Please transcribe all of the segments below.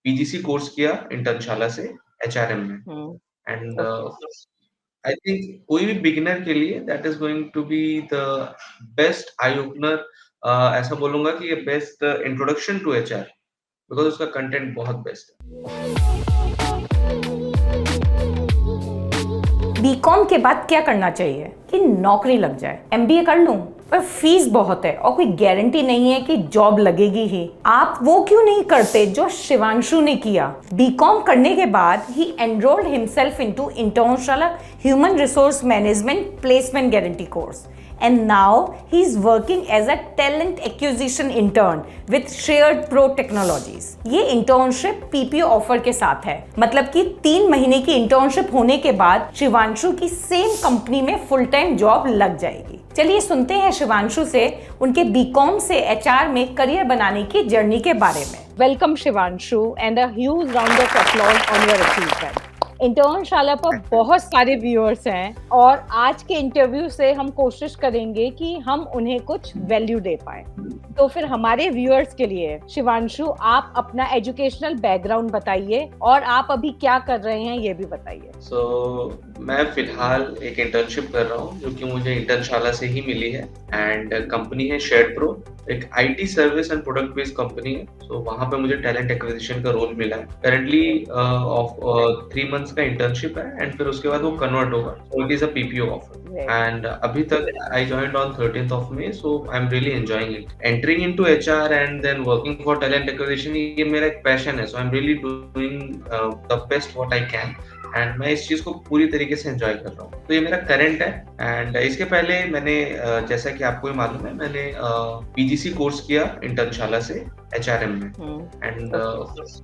PGC course किया इंटर्नशाला से HRM में। Hmm, and okay. I think कोई भी बिगिनर के लिए that is going to be the best eye opener. ऐसा बोलूंगा कि ये best introduction to HR, because उसका कंटेंट बहुत बेस्ट बीकॉम के बाद क्या करना चाहिए कि नौकरी लग जाए? एमबीए कर लूं पर फीस बहुत है और कोई गारंटी नहीं है कि जॉब लगेगी ही। आप वो क्यों नहीं करते जो शिवांशु ने किया? बीकॉम करने के बाद ही enrolled himself into Internshala human resource management placement guarantee course and now he is working as a talent acquisition intern with Shared Pro Technologies। ये इंटर्नशिप पीपीओ ऑफर के साथ है, मतलब कि 3 महीने की इंटर्नशिप होने के बाद शिवांशु की सेम कंपनी में फुल टाइम जॉब लग जाएगी। चलिए सुनते हैं शिवांशु से उनके बीकॉम से एचआर में करियर बनाने की जर्नी के बारे में। Welcome Shivanshu and a huge round of applause on your achievement. Internshala पर बहुत सारे व्यूअर्स हैं और आज के इंटरव्यू से हम कोशिश करेंगे कि हम उन्हें कुछ वैल्यू दे पाए। तो फिर हमारे व्यूअर्स के लिए शिवांशु आप अपना एजुकेशनल बैकग्राउंड बताइए और आप अभी क्या कर रहे हैं ये भी बताइए। मैं फिलहाल एक इंटर्नशिप कर रहा हूँ जो कि मुझे इंटर्नशाला से ही मिली है। एंड कंपनी है शेयर्ड प्रो, एक IT service and product based company है। वहाँ पे मुझे टैलेंट एक्विजिशन का रोल मिला है। करंटली 3 मंथ्स का इंटर्नशिप है एंड फिर उसके बाद वो कन्वर्ट होगा, so it is a PPO offer. And अभी तक I joined on 13th of May, so I'm really enjoying it. Entering into HR and then working for talent acquisition, ये मेरा एक पैशन है, so I'm really doing the best what I can. And मैं इस चीज को पूरी तरीके से एंजॉय कर रहा हूँ। तो ये मेरा करंट है। एंड इसके पहले मैंने जैसा कि आपको मालूम है, मैंने पीजीसी कोर्स किया इंटर्नशाला से एचआरएम में। एंड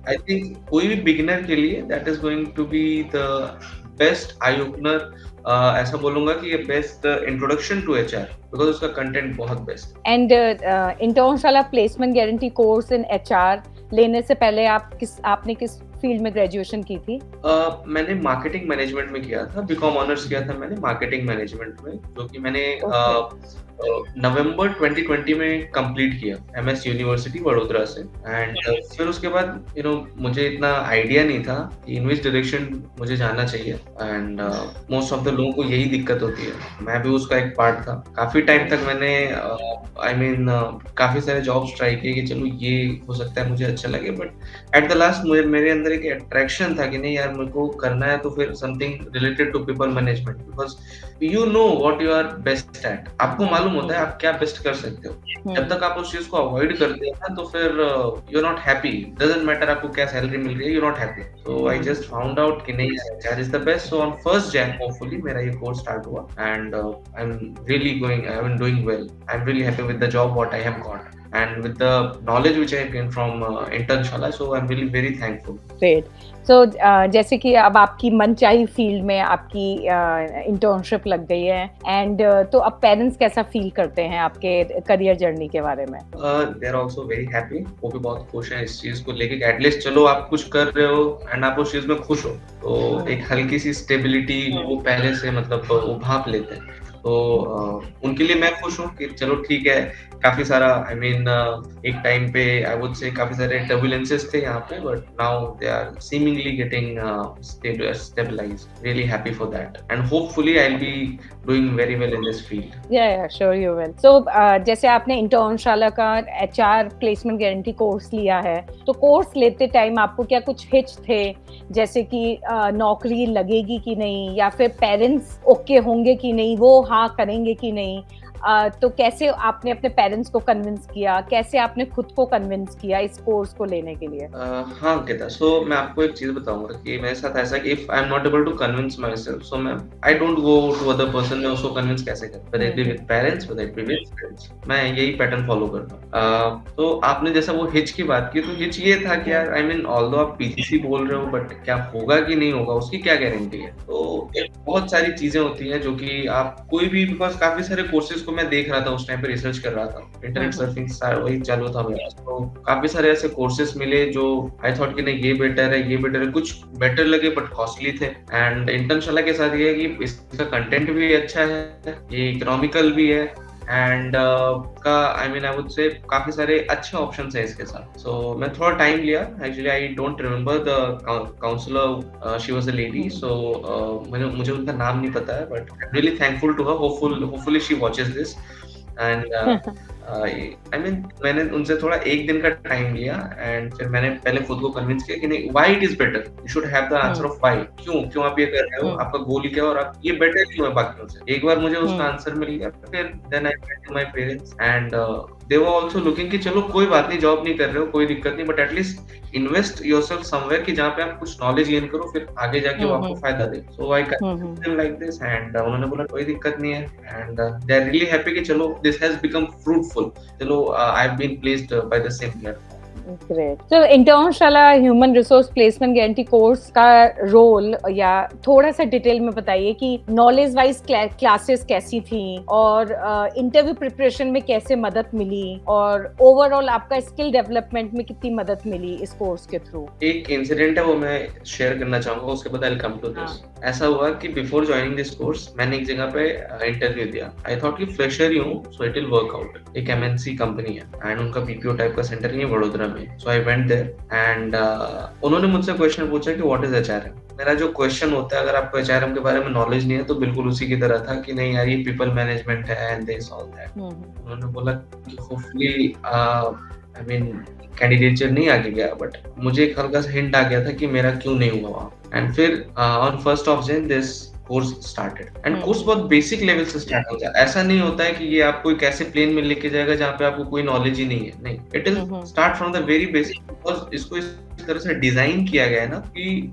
आई थिंक कोई भी बिगिनर के लिए that is going to be the best eye opener. ऐसा बोलूंगा कि ये best introduction to HR, because उसका कंटेंट बहुत best. And Internshala placement guarantee course in HR लेने से पहले आपने किस फील्ड में ग्रेजुएशन की थी? मैंने मार्केटिंग मैनेजमेंट में किया था, बीकॉम ऑनर्स किया था मैंने मार्केटिंग मैनेजमेंट में, जो कि मैंने नवंबर 2020 में कंप्लीट किया एमएस यूनिवर्सिटी वडोदरा से। एंड फिर उसके बाद मुझे इतना आइडिया नहीं था कि इन विच डायरेक्शन मुझे जाना चाहिए। एंड मोस्ट ऑफ द लोगों को यही दिक्कत होती है, मैं भी उसका एक पार्ट था। काफी टाइम तक मैंने काफी सारे जॉब्स ट्राई किए कि चलो ये हो सकता है मुझे अच्छा लगे, बट एट द लास्ट मेरे अंदर एक अट्रैक्शन था कि नहीं यार, मेरे को करना है तो फिर something related to people management, because you know what you are best at. आपको मालूम होता है आप क्या बेस्ट कर सकते हो। जब तक आप उस चीज को अवॉइड करते हो ना, तो फिर you are not happy. Doesn't matter आपको क्या सैलरी मिल रही है, you are not happy. So I just found out कि नहीं, HR is the best. So on 1st Jan hopefully मेरा ये कोर्स स्टार्ट हुआ and I am doing well. I am really happy with the job what I have got and with the knowledge which I have gained from Internshala, so I'm really very thankful. Great. So जैसे कि अब आपकी मनचाही field में आपकी internship लग गई है एंड तो अब पेरेंट्स कैसा फील करते हैं आपके करियर जर्नी के बारे में? They are also very happy. वो भी बहुत खुश हैं इस चीज को लेके, एटलीस्ट चलो आप कुछ कर रहे हो एंड आप उस चीज में खुश हो, तो एक हल्की सी स्टेबिलिटी वो पहले से मतलब वो भाप लेते हैं। तो उनके लिए मैं खुश हूँ कि चलो ठीक है। काफी सारा एक टाइम पे आई वुड से काफी सारे टर्बुलेंसेस थे यहाँ पे, but now they are seemingly getting stabilized. Really happy for that and hopefully I will be doing very well in this field. Yeah sure you will. So जैसे आपने इंटर्नशाला का HR placement guarantee course लिया है, तो course लेते time आपको क्या कुछ हिच थे, जैसे कि नौकरी लगेगी कि नहीं, या फिर पेरेंट्स ओके होंगे कि नहीं, वो हाँ करेंगे कि नहीं? तो कैसे आपने अपने पेरेंट्स को कन्विंस किया, कैसे आपने खुद को कन्विंस किया इस कोर्स को लेने के लिए? हाँ अंकिता, सो मैं आपको एक चीज बताऊंगा कि मेरे साथ ऐसा कि if I am not able to convince myself, so मैं I don't go to other person. मैं उसको कन्विंस कैसे करूं, whether it be with parents, whether it be with friends, मैं यही पैटर्न फॉलो करता हूँ। तो आपने जैसा वो हिच की बात की, तो हिच ये था कि यार ऑल्दो आप पीजीसी बोल रहे हो, बट क्या होगा कि नहीं होगा उसकी क्या गारंटी है। तो बहुत सारी चीजें होती हैं जो कि आप कोई भी, बिकॉज काफी सारे कोर्सेज को मैं देख रहा था उस टाइम पे, रिसर्च कर रहा था, इंटरनेट सर्फिंग वही चालू था मेरा। तो काफी सारे ऐसे कोर्सेज मिले जो आई थॉट कि नहीं ये बेटर है, कुछ बेटर लगे बट कॉस्टली थे। एंड इंटर्नशाला के साथ ये है कि इसका कंटेंट भी अच्छा है, ये इकोनॉमिकल भी है एंड का I mean I would say काफी सारे अच्छे ऑप्शंस हैं इसके साथ। सो मैं थोड़ा टाइम लिया, actually I don't remember the counsellor, she was a lady, so मुझे उनका नाम नहीं पता है, but I am really thankful to her, hopefully she watches this. And I mean मैंने उनसे थोड़ा एक दिन का टाइम लिया, एंड फिर मैंने पहले खुद को कन्विंस किया कि नहीं, why it is better, you should have the answer of why, क्यों क्यों आप ये कर रहे हो, आपका गोल क्या है और आप ये बेटर क्यों है बाकियों से। एक बार मुझे उसका आंसर मिल गया, फिर then I went to my parents and they were also looking कि चलो कोई बात नहीं, जॉब नहीं कर रहे हो कोई दिक्कत नहीं, but at least invest yourself somewhere कि जहाँ पे आप कुछ नॉलेज गेन करो, फिर आगे जाके वो आपको फायदा दे। So I convinced them like this, and उन्होंने बोला कोई दिक्कत नहीं है, and they are really happy कि चलो दिस हैज बिकम फ्रूटफुल, चलो I have been placed by the same platform. Great. तो Internshala human resource placement guarantee course का रोल या थोड़ा सा डिटेल में बताइए कि नॉलेज वाइज क्लासेस कैसी थी और इंटरव्यू प्रिपरेशन में कैसे मदद मिली और ओवरऑल आपका स्किल डेवलपमेंट में कितनी मदद मिली इस कोर्स के थ्रू। एक इंसिडेंट है वो मैं शेयर करना चाहूंगा, उसके बाद I will come to this. ऐसा हुआ कि बिफोर ज्वाइनिंग दिस कोर्स मैंने एक जगह पे इंटरव्यू दिया। आई थॉट कि फ्रेशर ही हूँ so it will work out. एक एमएनसी कंपनी है एंड उनका बीपीओ टाइप का सेंटर ही है वडोदरा में। सो आई वेंट देयर एंड उन्होंने मुझसे क्वेश्चन पूछा कि व्हाट इज एचआरएम। मेरा जो क्वेश्चन होता है, अगर आपको एचआरएम के बारे में नॉलेज नहीं है तो बिल्कुल उसी की तरह था कि नहीं यार ये पीपल मैनेजमेंट है एंड दिस ऑल दैट। उन्होंने बोला कि होपफुली आई मीन कैंडिडेचर नहीं आगे गया, बट मुझे एक हल्का सा हिंट आ गया था कि मेरा क्यों नहीं हुआ वहाँ। एंड फिर on 1st of Jan this course started and course बहुत बेसिक लेवल से स्टार्ट होता है। ऐसा नहीं होता है कि ये आपको एक ऐसे प्लेन में लेके जाएगा जहाँ पे आपको कोई नॉलेज ही नहीं है, नहीं, it is start from the very basic, because इसको इस तरह से डिजाइन किया गया है ना कि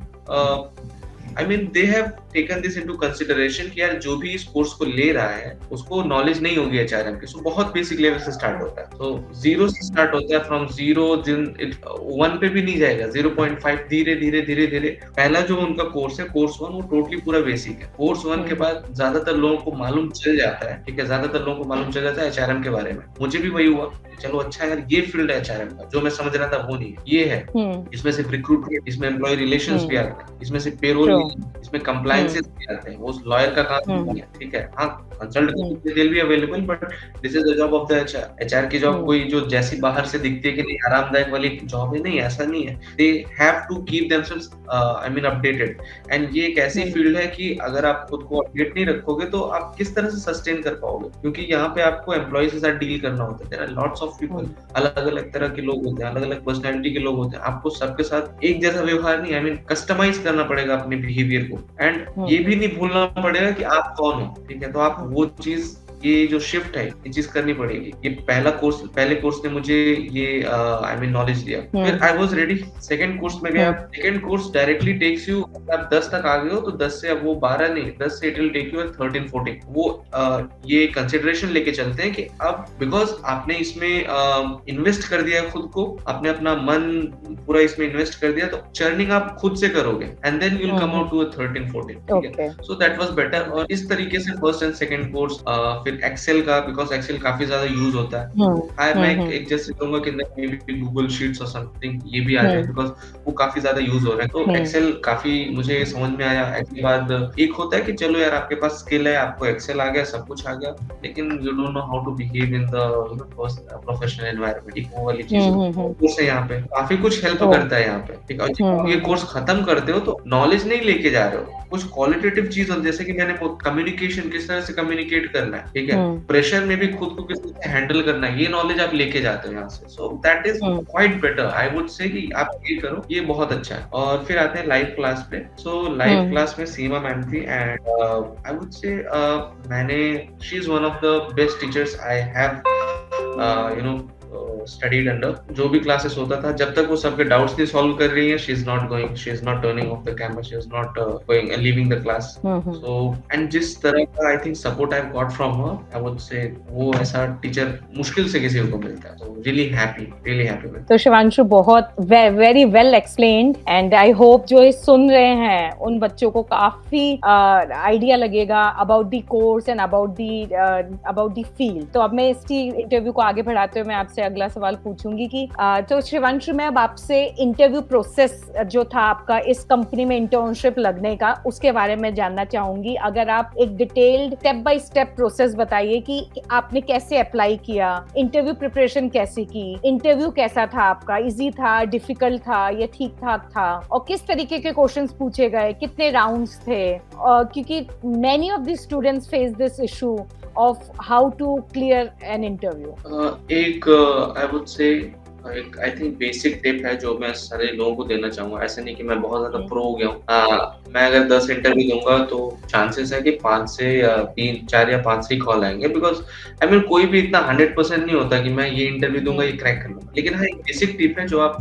I mean they have taken this into consideration कि यार जो भी इस कोर्स को ले रहा है उसको नॉलेज नहीं होगी एचआरएम की। सो बहुत बेसिक लेवल से स्टार्ट होता है, तो जीरो से स्टार्ट होता है, फ्रॉम जीरो 1 पे भी नहीं जाएगा, 0.5 धीरे धीरे धीरे धीरे। पहला जो उनका कोर्स है कोर्स 1 वो टोटली पूरा बेसिक है। कोर्स 1 के बाद ज्यादातर लोगों को मालूम चल जाता है, ठीक है, ज्यादातर लोगों को मालूम चल जाता है एचआरएम के बारे में। मुझे भी वही हुआ, चलो अच्छा यार ये फील्ड है एचआरएम का, जो मैं समझ रहा था वो नहीं है, ये है। इसमें सिर्फ रिक्रूटमेंट, इसमें एम्प्लॉय रिलेशंस भी आते हैं, इसमें सिर्फ पेरोल, इसमें कंप्लायंसेस भी आते हैं, वो लॉयर का काम नहीं है, ठीक है। हाँ, consultant will be available, but this is the job of the HR. HR की जॉब कोई जो जैसी बाहर से दिखती है कि नहीं आरामदायक वाली जॉब है, नहीं, ऐसा नहीं है। They have to keep themselves I mean updated, and ये एक ऐसी फील्ड है कि अगर आप खुद को अपडेट नहीं रखोगे तो आप किस तरह से सस्टेन कर पाओगे, क्योंकि यहाँ पे आपको एम्प्लॉय के साथ डील करना होता है। There are lots of people, अलग अलग तरह के लोग होते हैं, अलग अलग पर्सनैलिटी के लोग होते हैं, आपको सबके साथ एक जैसा व्यवहार नहीं, आई मीन कस्टमाइज करना पड़ेगा अपने बिहेवियर को। एंड ये भी नहीं भूलना पड़ेगा कि आप कौन हो, ठीक है। तो आप वो चीज, ये जो शिफ्ट है, ये चीज करनी पड़ेगी। ये पहले कोर्स ने मुझे ये आई मीन नॉलेज दिया। फिर I was ready, second course में गया। Second course directly takes you, आप 10 तक आ गए हो तो 10 से अब वो 12 नहीं, 10 से इट विल टेक यू 13 14। वो ये कंसिडरेशन लेके चलते हैं कि अब बिकॉज आपने इसमें इन्वेस्ट कर दिया खुद को, आपने अपना मन पूरा इसमें इन्वेस्ट कर दिया, तो चर्निंग आप खुद से करोगे and then you will come out to 13 14, ठीक है। So that was better. और इस तरीके से फर्स्ट एंड सेकंड कोर्स, फिर एक्सेल का, बिकॉज एक्सेल काफी ज्यादा यूज होता है। मैं एक जैसे कहूंगा कि मे बी गूगल शीट्स और समथिंग ये भी आ जाए, बिकॉज वो काफी ज्यादा यूज हो रहा है। तो एक्सेल काफी मुझे समझ में आया। इसके बाद एक होता है कि चलो यार आपके पास स्किल है, आपको एक्सेल आ गया, सब कुछ आ गया, लेकिन you don't know how to behave in the professional environment. वो वाली चीज कोर्स है यहाँ पे, काफी कुछ हेल्प करता है यहाँ पे, ठीक है। जब ये कोर्स खत्म करते हो तो नॉलेज नहीं लेके जा रहे हो, कुछ क्वालिटेटिव चीज होती है, जैसे कि मैंने कम्युनिकेशन, किस तरह से कम्युनिकेट करना है, ठीक है, प्रेशर में भी खुद को किस तरह से हैंडल करना है, ये नॉलेज आप लेके जाते हो यहाँ से। So that is quite better, I would say कि आप ये करो, ये बहुत अच्छा है। और फिर आते हैं लाइव क्लास पे। सो लाइव क्लास में सीमा मैम थी एंड आई वुड से मैंने, she is one of the best teachers I have you know studied under. जो भी क्लासेस होता था, जब तक वो सबके डाउट्स नहीं सॉल्व कर रही है, she is not turning of the camera, she is not going leaving the class. So and जिस तरह का I think support I got from her, I would say वो ऐसा टीचर मुश्किल से किसी को मिलता है। तो रियली हैप्पी विद। तो शिवांशु, बहुत very well explained, and I hope जो ये सुन रहे हैं उन बच्चों को काफी आइडिया लगेगा about the course and about the field. तो अब मैं इस इंटरव्यू को आगे बढ़ाते हुए मैं आपसे अगला सवाल पूछूंगी कि तो शिवांशु, मैं अब आपसे इंटरव्यू प्रोसेस जो था आपका इस कंपनी में इंटर्नशिप लगने का, उसके बारे में जानना चाहूंगी। अगर आप एक detailed step by step process बताइए कि आपने कैसे अप्लाई किया, इंटरव्यू प्रिपरेशन कैसे की, इंटरव्यू कैसा था आपका, इजी था, डिफिकल्ट था या ठीक ठाक था, और किस तरीके के क्वेश्चंस पूछे गए, कितने राउंड्स थे, क्योंकि many of the students face this issue of how to clear an interview. एक आई वुड से एक आई थिंक बेसिक टिप है जो मैं सारे लोगों को देना चाहूंगा। ऐसा नहीं कि मैं बहुत ज्यादा प्रो हो गया हूँ। मैं अगर 10 इंटरव्यू दूंगा तो चांसेस है कि 5 से 3 4 या 5 से कॉल आएंगे, बिकॉज आई मीन कोई भी इतना 100% नहीं होता कि मैं ये इंटरव्यू दूंगा ये क्रैक कर लूंगा। लेकिन हाँ, एक बेसिक टिप है जो आप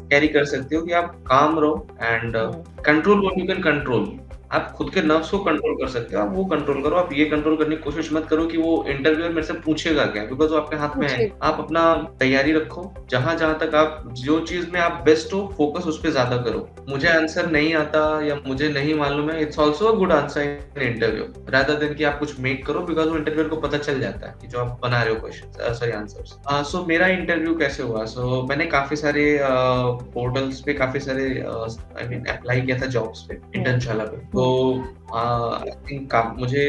कैरी कर सकते हो कि आप काम रहो and control what you can control. आप खुद के नर्व्स को कंट्रोल कर सकते हो, आप वो कंट्रोल करो। आप ये कंट्रोल करने की कोशिश मत करो कि वो इंटरव्यूअर मेरे से पूछेगा क्या, बिकॉज वो आपके हाथ में है। आप अपना तैयारी रखो, जहां जहां तक आप जो चीज में आप बेस्ट हो फोकस उस पर ज्यादा करो। मुझे आंसर नहीं आता या मुझे नहीं मालूम है, it's also a good answer in interview, rather than कि आप कुछ मेक करो, बिकॉज वो इंटरव्यूअर को पता चल जाता है कि जो आप बना रहे हो क्वेश्चन सॉरी आंसर्स। सो मेरा इंटरव्यू कैसे हुआ? सो मैंने काफी सारे पोर्टल्स पे काफी सारे आई मीन अप्लाई किया था जॉब्स पे, इंटर्नशाला पे। तो आई थिंक मुझे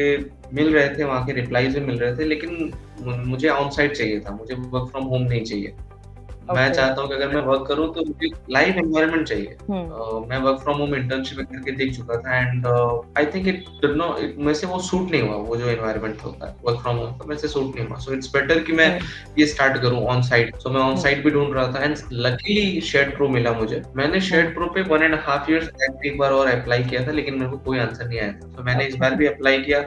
मिल रहे थे, वहाँ के रिप्लाईज भी मिल रहे थे, लेकिन मुझे ऑन साइट चाहिए था, मुझे वर्क फ्रॉम होम नहीं चाहिए। मैं चाहता हूँ कि अगर मैं वर्क करूँ तो मुझे लाइव एनवायरनमेंट चाहिए। मैं वर्क फ्रॉम होम इंटर्नशिप करके देख चुका था एंड आई थिंक इट मेरे से वो सूट नहीं हुआ, वो जो एनवायरनमेंट होता है वर्क फ्रॉम होम का मेरे से सूट नहीं हुआ। सो इट्स बेटर कि मैं ये स्टार्ट करूँ ऑन साइट। सो मैं ऑन साइट भी ढूंढ रहा था एंड लकीली शेड प्रो मिला मुझे। मैंने शेड प्रो पे 1.5 years एक बार और अप्लाई किया था, लेकिन मेरे को कोई आंसर नहीं आया था। तो मैंने इस बार भी अप्लाई किया,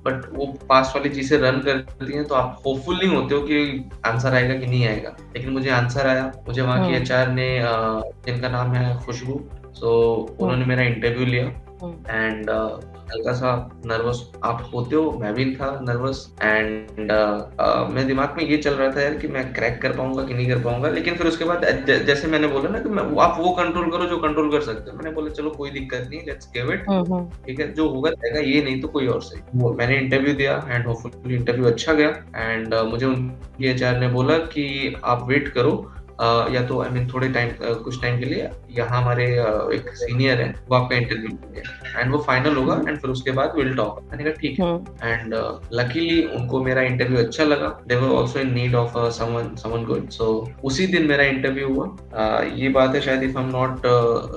बट वो पास वाली चीजें रन करती हैं तो आप होपफुल नहीं होते हो कि आंसर आएगा कि नहीं आएगा, लेकिन मुझे आंसर आया। मुझे वहाँ की एचआर ने, जिनका नाम है खुशबू, सो उन्होंने मेरा इंटरव्यू लिया एंड हल्का सा नर्वस आप होते हो, मैं भी था नर्वस एंड मेरे दिमाग में ये चल रहा था यार कि मैं क्रैक कर पाऊंगा कि नहीं कर पाऊंगा। लेकिन फिर उसके बाद जैसे मैंने बोला ना कि आप वो कंट्रोल करो जो कंट्रोल कर सकते हो। मैंने बोला चलो कोई दिक्कत नहीं, लेट्स गिव इट, ठीक है, जो होगा रहेगा, ये नहीं तो कोई और सही। मैंने इंटरव्यू दिया एंड होपफुली इंटरव्यू अच्छा गया एंड मुझे उनकी एचआर ने बोला कि आप वेट करो, या तो आई मीन थोड़े टाइम, कुछ टाइम के लिए यहाँ हमारे एक सीनियर है, वो आपका इंटरव्यू लेंगे एंड वो फाइनल होगा एंड फिर उसके बाद विल टॉक। मैंने कहा ठीक है एंड लकीली उनको मेरा इंटरव्यू अच्छा लगा। They were also in need of someone good. So उसी दिन मेरा इंटरव्यू हुआ। ये बात है शायद if I am not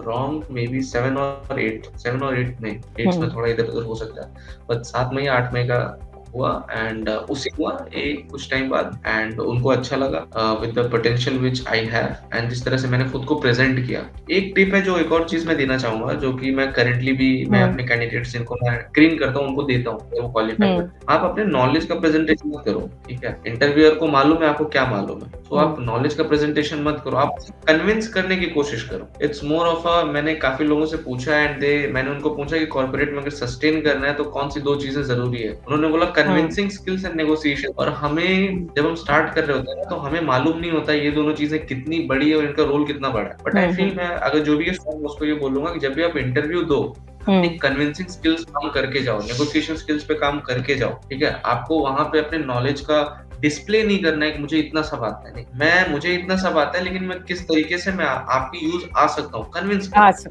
wrong maybe 7 और 8 में, 8 में थोड़ा इधर उधर हो सकता है, बट 7 मई 8 मई का हुआ एंड उसी हुआ एक कुछ टाइम बाद एंड उनको अच्छा लगा with the potential which I have and जिस तरह से मैंने खुद को प्रेजेंट किया। एक टिप है जो एक और चीज मैं देना चाहूंगा, जो कि मैं करेंटली भी मैं अपने कैंडिडेट्स जिनको मैं स्क्रीन करता हूँ उनको देता हूँ वो क्वालिफाई करते। आप अपने नॉलेज का प्रेजेंटेशन मत करो, ठीक है। इंटरव्यूअर को मालूम है आपको क्या मालूम है, तो आप नॉलेज का प्रेजेंटेशन मत करो, आप कन्विंस करने की कोशिश करो। इट्स मोर ऑफ अ, मैंने काफी लोगों से पूछा एंड मैंने उनको पूछा कि कॉर्पोरेट में अगर सस्टेन करना है तो कौन सी 2 चीजें जरूरी है। उन्होंने बोला कन्विंसिंग स्किल्स एंड नेगोशिएशन। और हमें जब हम स्टार्ट कर रहे होते हैं ना तो हमें मालूम नहीं होता ये दोनों चीजें कितनी बड़ी है और इनका रोल कितना बड़ा है। बट आई फील मैं अगर जो भी है उसको ये बोलूंगा कि जब भी आप इंटरव्यू दो कन्विंसिंग स्किल्स काम करके जाओ, नेगोशिएशन स्किल्स पे काम करके जाओ, ठीक है। आपको वहां पे अपने नॉलेज का डिस्प्ले नहीं करना है कि मुझे इतना सब आता है, नहीं मुझे इतना सब आता है, लेकिन मैं किस तरीके से मैं आपकी यूज आ सकता हूँ, कन्विंस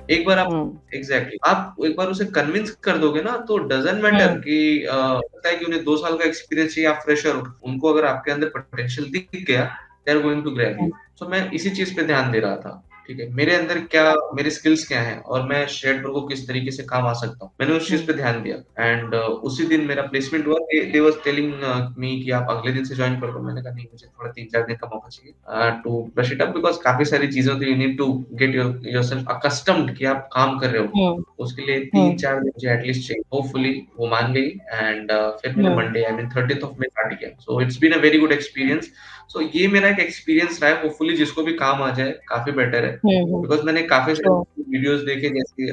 एक बार आप एग्जैक्टली आप एक बार उसे कन्विंस कर दोगे ना तो डजंट मैटर कि पता है कि उन्हें 2 साल का एक्सपीरियंस चाहिए, आप फ्रेशर हो, उनको अगर आपके अंदर पोटेंशियल दिख गया they are going to grab you. So मैं इसी चीज पे ध्यान दे रहा था, ठीक है, मेरे अंदर क्या, मेरे स्किल्स क्या हैं और मैं शेड प्रो को किस तरीके से काम आ सकता हूँ, मैंने उस चीज पे ध्यान दिया एंड उसी दिन मेरा प्लेसमेंट हुआ। दे वाज टेलिंग मी कि आप अगले दिन से ज्वाइन कर लो। मैंने कहा नहीं, मुझे थोड़ा 3-4 दिन का मौका चाहिए to brush it up, because काफी सारी चीजें होती है, you need to get yourself accustomed कि आप काम कर रहे हो, उसके लिए 3-4 दिन मुझे एटलीस्ट चाहिए। होपफुली वो मान गई एंड फिर मैंने Monday I mean 30th of May start किया। So it's been a very good experience. So ये मेरा एक एक्सपीरियंस रहा है, होपफुली जिसको भी काम आ जाए काफी बेटर है, बिकॉज मैंने काफी सारे वीडियोस देखे, जैसे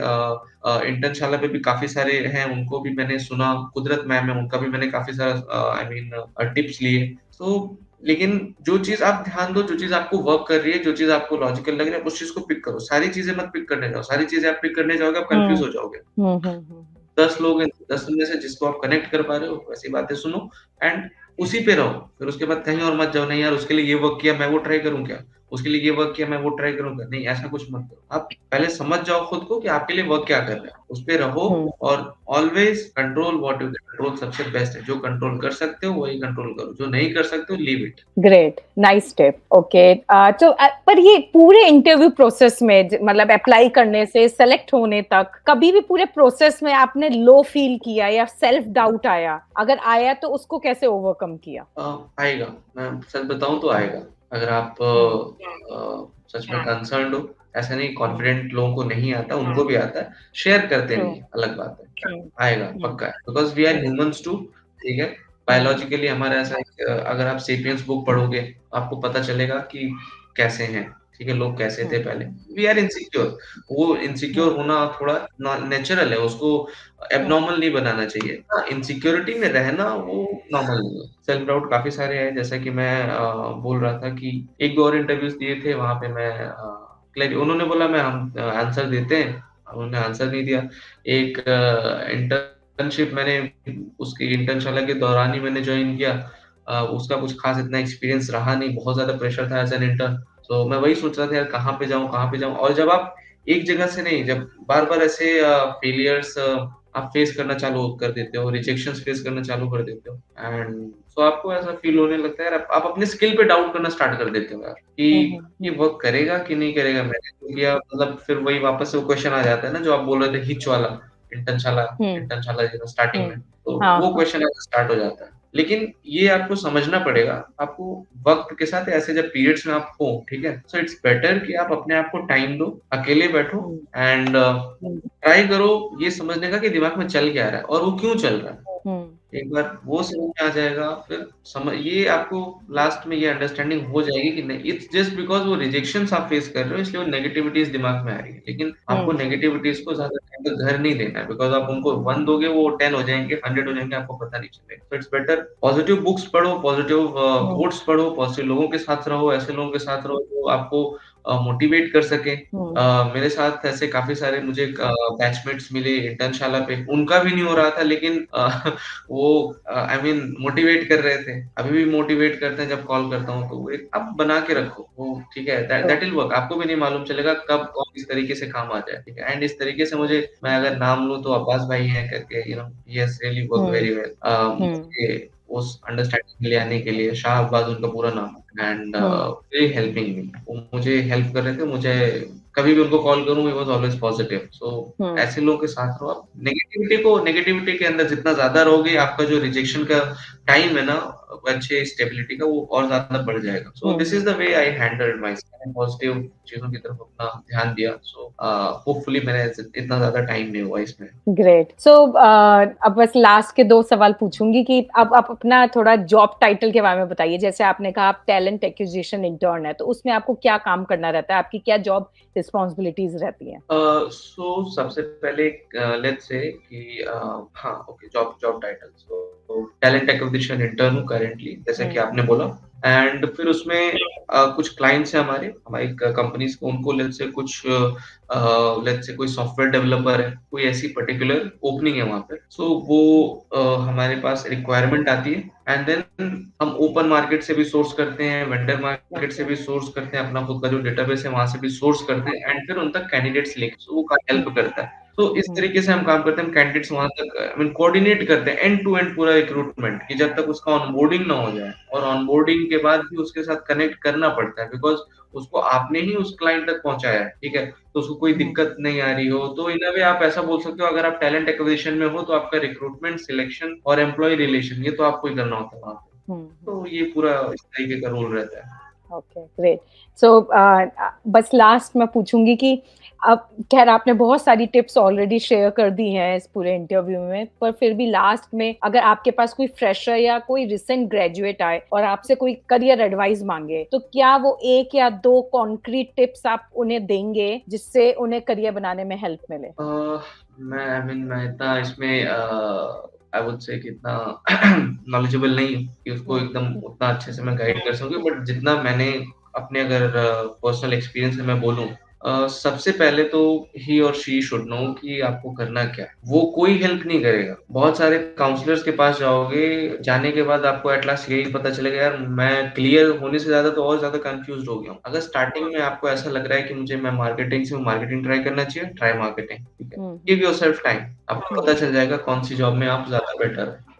इंटर्नशाला पे भी काफी सारे हैं, उनको भी मैंने सुना, कुदरत मैम है उनका भी मैंने काफी सारा आई मीन टिप्स लिए। तो लेकिन जो चीज आप ध्यान दो, जो चीज आपको वर्क कर रही है, जो चीज आपको लॉजिकल लग रही है, उस चीज को पिक करो। सारी चीजें मत पिक करने जाओ, सारी चीजें आप पिक करने जाओगे आप कंफ्यूज हो जाओगे। 10 लोग हैं, 10 में से जिसको आप कनेक्ट कर पा रहे हो, वैसी बातें सुनो एंड उसी पे रहो। फिर उसके बाद कहीं और मत जाओ, नहीं यार उसके लिए ये वर्क किया, मैं वो ट्राई करूँ क्या? उसके लिए ये वर्क किया, मैं वो ट्राई करूँ क्या? नहीं, ऐसा कुछ मत करो। आप पहले समझ जाओ खुद को कि आपके लिए वर्क क्या कर रहा है, उस पे रहो हम्म, और always control what you can control सबसे बेस्ट है। जो कंट्रोल कर सकते हो वही कंट्रोल करो, जो नहीं कर सकते हो leave it. Great, nice tip. Okay, तो पर ये पूरे इंटरव्यू प्रोसेस में मतलब अप्लाई करने से सेलेक्ट होने तक कभी भी पूरे प्रोसेस में आपने लो फील किया या सेल्फ डाउट आया? अगर आया तो उसको कैसे ओवरकम किया? आएगा, मैं सच बताऊँ तो आएगा। अगर आप हम्म, सच में कंसर्न्ड हो, ऐसा नहीं हम्म, कॉन्फिडेंट लोगों को नहीं आता, उनको भी आता है, शेयर करते ट्रू, नहीं है, अलग बात है। ट्रू, आएगा, पक्का है, because we are humans too, ठीक है? बायोलॉजिकली हमारा ऐसा है कि अगर आप सेपियंस बुक पढ़ोगे, आपको पता चलेगा कि कैसे हैं, ठीक है? लोग कैसे थे पहले। वी आर इनसिक्योर, वो इनसिक्योर होना थोड़ा नेचुरल है, उसको एब्नॉर्मल नहीं बनाना चाहिए। हाँ, इनसिक्योरिटी में रहना वो नॉर्मल नहीं है। सेल्फ डाउट काफ़ी सारे हैं, जैसा कि मैं बोल रहा था कि 1-2 और इंटरव्यूज़ दिए थे, वहाँ पे मैं क्लियर उन्होंने बोला मैं हम आंसर देते हैं, उन्होंने आंसर नहीं दिया। एक इंटर्नशिप मैंने उसकी इंटर्नशाला के दौरान ही मैंने जॉइन किया। उसका कुछ ख़ास इतना एक्सपीरियंस रहा नहीं, बहुत ज़्यादा प्रेशर था एज़ एन इंटर्न। तो मैं वही सोच रहा था यार कहाँ पे जाऊँ, कहाँ पे जाऊँ? और जब आप एक जगह से नहीं, जब बार-बार ऐसे फेलियर्स आप फेस करना चालू कर देते हो, रिजेक्शंस फेस करना चालू कर देते हो एंड सो आपको ऐसा फील होने लगता है यार आप अपने स्किल पे डाउट करना स्टार्ट कर देते हो यार, कि ये वर्क करेगा कि नहीं करेगा, मैंने जो किया मतलब फिर वही वापस से वो क्वेश्चन आ जाता है ना जो आप बोल रहे थे हिच वाला, इंटरशाला इंटरशाला जो स्टार्टिंग में, तो हाँ, वो हाँ, क्वेश्चन आना स्टार्ट हो जाता है। लेकिन ये आपको समझना पड़ेगा, आपको वक़्त के साथ ऐसे जब पीरियड्स में आप हो, ठीक है? सो इट्स बेटर कि आप अपने आप को टाइम दो, अकेले बैठो एंड ट्राई करो ये समझने का कि दिमाग में चल क्या रहा है और वो क्यों चल रहा है। एक बार वो समझ में आ जाएगा, फिर समझ ये आपको लास्ट में ये अंडरस्टैंडिंग हो जाएगी कि नहीं इट्स जस्ट बिकॉज़ वो रिजेक्शंस आप फेस कर रहे हो इसलिए वो नेगेटिविटीज़ दिमाग में आ रही है। लेकिन आपको नेगेटिविटीज़ को ज़्यादा टाइम तक घर नहीं देना है बिकॉज़ आप उनको 1 दोगे वो 10 हो जाएँगे, 100 हो जाएँगे, आपको पता नहीं चलेगा। तो इट्स बेटर पॉजिटिव बुक्स पढ़ो, पॉजिटिव कोट्स पढ़ो, पॉजिटिव लोगों के साथ रहो, ऐसे लोगों के साथ रहो जो आपको मोटिवेट कर सकें। मेरे साथ ऐसे काफ़ी सारे मुझे बैचमेट्स मिले इंटर्नशाला पे, उनका भी नहीं हो रहा था लेकिन वो आई मीन मोटिवेट कर रहे थे। अभी भी मोटिवेट करते हैं जब कॉल करता हूँ तो वो एक आप बना के रखो, वो ठीक है दैट दैट विल वर्क। आपको भी नहीं मालूम चलेगा कब कौन किस तरीके से काम आ जाए, ठीक है? एंड इस तरीके से मुझे मैं अगर नाम लूँ तो अब्बास भाई हैं करके you know he has really worked very well मुझे उस अंडरस्टैंडिंग के लिए आने के लिए शाह अब्बास उनका पूरा नाम है एंड वेरी हेल्पिंग मी। वो मुझे हेल्प कर रहे थे, मुझे कभी भी उनको कॉल करूँ ही वाज़ ऑलवेज़ पॉजिटिव। सो ऐसे लोगों के साथ रहो आप। नेगेटिविटी के अंदर जितना ज़्यादा रहोगे, आपका जो रिजेक्शन का टाइम है ना, अच्छे स्टेबिलिटी का, वो और ज़्यादा बढ़ जाएगा। So this is the way I handled myself. Positive चीज़ों की तरफ अपना ध्यान दिया। सो होपफुली मैंने इतना ज़्यादा टाइम नहीं हुआ इसमें। ग्रेट। सो अब बस लास्ट के 2 सवाल पूछूँगी कि अब आप अपना थोड़ा जॉब टाइटल के बारे में बताइए। जैसे आपने कहा आप टैलेंट एक्विजिशन इंटर्न है, तो उसमें आपको क्या काम करना रहता है? आपकी क्या जॉब रिस्पॉन्सिबिलिटीज़ रहती हैं? सो सबसे पहले लेट्स से कि हाँ, ओके जॉब जॉब टाइटल तो टैलेंट एक्विजिशन इंटर्न हूँ करेंटली जैसा कि आपने बोला एंड फिर उसमें कुछ क्लाइंट्स हैं हमारी कंपनीज को उनको लेट्स से कोई सॉफ्टवेयर डेवलपर है, कोई ऐसी पर्टिकुलर ओपनिंग है वहाँ पे। सो वो हमारे पास रिक्वायरमेंट आती है एंड देन हम ओपन मार्केट से भी सोर्स करते हैं, वेंडर मार्केट से भी सोर्स करते हैं, अपना खुद का जो डेटाबेस है वहाँ से भी सोर्स करते हैं एंड फिर उन तक कैंडिडेट्स लेके सो वो काफ़ी हेल्प करता है। तो इस तरीके से हम काम करते हैं, हम कैंडिडेट्स वहाँ तक आई मीन कोऑर्डिनेट करते हैं एंड टू एंड पूरा रिक्रूटमेंट कि जब तक उसका ऑनबोर्डिंग ना हो जाए और ऑनबोर्डिंग के बाद भी उसके साथ कनेक्ट करना पड़ता है बिकॉज़ उसको आपने ही उस क्लाइंट तक पहुँचाया है, ठीक है? तो उसको कोई दिक्कत नहीं आ रही हो, तो इन अ वे आप ऐसा बोल सकते हो अगर आप टैलेंट एक्विजिशन में हो तो आपका रिक्रूटमेंट, सिलेक्शन और एम्प्लॉयी रिलेशन ये तो आपको ही करना होता है वहाँ पे। तो ये पूरा इस तरीके का रोल रहता है। Okay, great. सो बस लास्ट मैं पूछूँगी कि अब ख़ैर आपने बहुत सारी टिप्स ऑलरेडी शेयर कर दी हैं इस पूरे इंटरव्यू में, पर फिर भी लास्ट में अगर आपके पास कोई फ्रेशर या कोई रिसेंट ग्रेजुएट आए और आपसे कोई करियर एडवाइस माँगे, तो क्या वो 1 या 2 कॉन्क्रीट टिप्स आप उन्हें देंगे, जिससे उन्हें करियर बनाने में हेल्प मिले? मैं आई मीन मैं इतना इसमें आई वुड से कि इतना नॉलेजेबल नहीं हूँ कि उसको एकदम उतना अच्छे से मैं गाइड कर सकूँ बट जितना मैंने अपने अगर पर्सनल एक्सपीरियंस से मैं बोलूँ सबसे पहले तो ही और शी शुड नो कि आपको करना क्या है। वो कोई हेल्प नहीं करेगा। बहुत सारे काउंसलर्स के पास जाओगे, जाने के बाद आपको एट लास्ट यही पता चलेगा यार मैं क्लियर होने से ज़्यादा तो और ज़्यादा कन्फ्यूज़्ड हो गया हूँ। अगर स्टार्टिंग में आपको ऐसा लग रहा है कि मुझे मैं मार्केटिंग ट्राई करना चाहिए, ट्राई मार्केटिंग, ठीक है? गिव योरसेल्फ टाइम, आपको पता चल जाएगा कौन-सी जॉब में आप ज़्यादा बेटर है।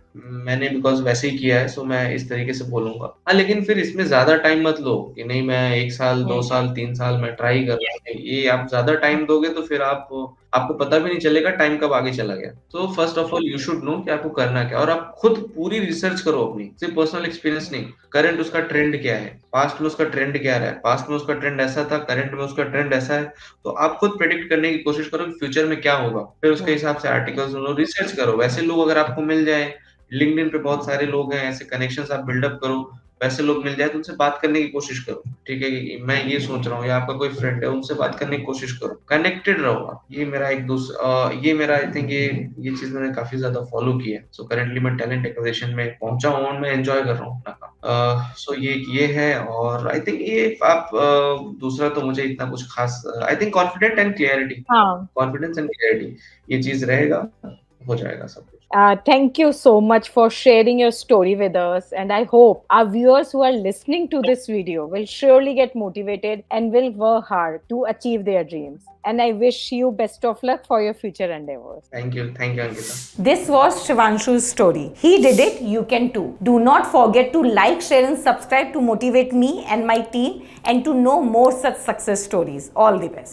मैंने बिकॉज़ वैसे ही किया है, सो मैं इस तरीके से बोलूँगा। हाँ, लेकिन फिर इसमें ज़्यादा टाइम मत लो कि नहीं मैं 1 साल, 2 साल, 3 साल मैं ट्राई कर रहा हूँ। ये आप ज़्यादा टाइम दोगे तो फिर आपको पता भी नहीं चलेगा टाइम कब आगे चला गया। तो first of all you should know कि आपको करना क्या है और आप खुद पूरी रिसर्च करो अपनी, सिर्फ पर्सनल एक्सपीरियंस नहीं। करंट उसका ट्रेंड क्या है? पास्ट में उसका ट्रेंड क्या रहा है? पास्ट में उसका ट्रेंड ऐसा था, करंट में उसका ट्रेंड ऐसा है। तो आप खुद प्रेडिक्ट करने की कोशिश करो कि फ्यूचर में क्या होगा। फिर उसके हिसाब से आर्टिकल्स सुनो, रिसर्च करो। वैसे लोग अगर आपको मिल जाएँ, लिंक्डइन पे बहुत सारे लोग हैं, ऐसे कनेक्शंस आप बिल्डअप करो, वैसे लोग मिल जाए तो उनसे बात करने की कोशिश करो, ठीक है? कि मैं ये सोच रहा हूँ या आपका कोई फ्रेंड है, उनसे बात करने की कोशिश करो, कनेक्टेड रहो आप। ये मेरा आई थिंक ये चीज़ मैंने काफ़ी ज़्यादा फॉलो की है। सो करंटली मैं टैलेंट एक्विजिशन में पहुँचा हूँ और मैं एन्जॉय कर रहा हूँ अपना काम। सो ये है और आई थिंक ये आप दूसरा तो मुझे इतना कुछ खास आई थिंक हाँ। कॉन्फिडेंस एंड क्लैरिटी ये चीज़ रहेगा, हो जाएगा सब कुछ। Thank you so much for sharing your story with us. And I hope our viewers who are listening to this video will surely get motivated and will work hard to achieve their dreams. And I wish you best of luck for your future endeavors. Thank you, Ankita. This was Shivanshu's story. He did it, you can too. Do not forget to like, share, and subscribe to motivate me and my team and to know more such success stories. All the best.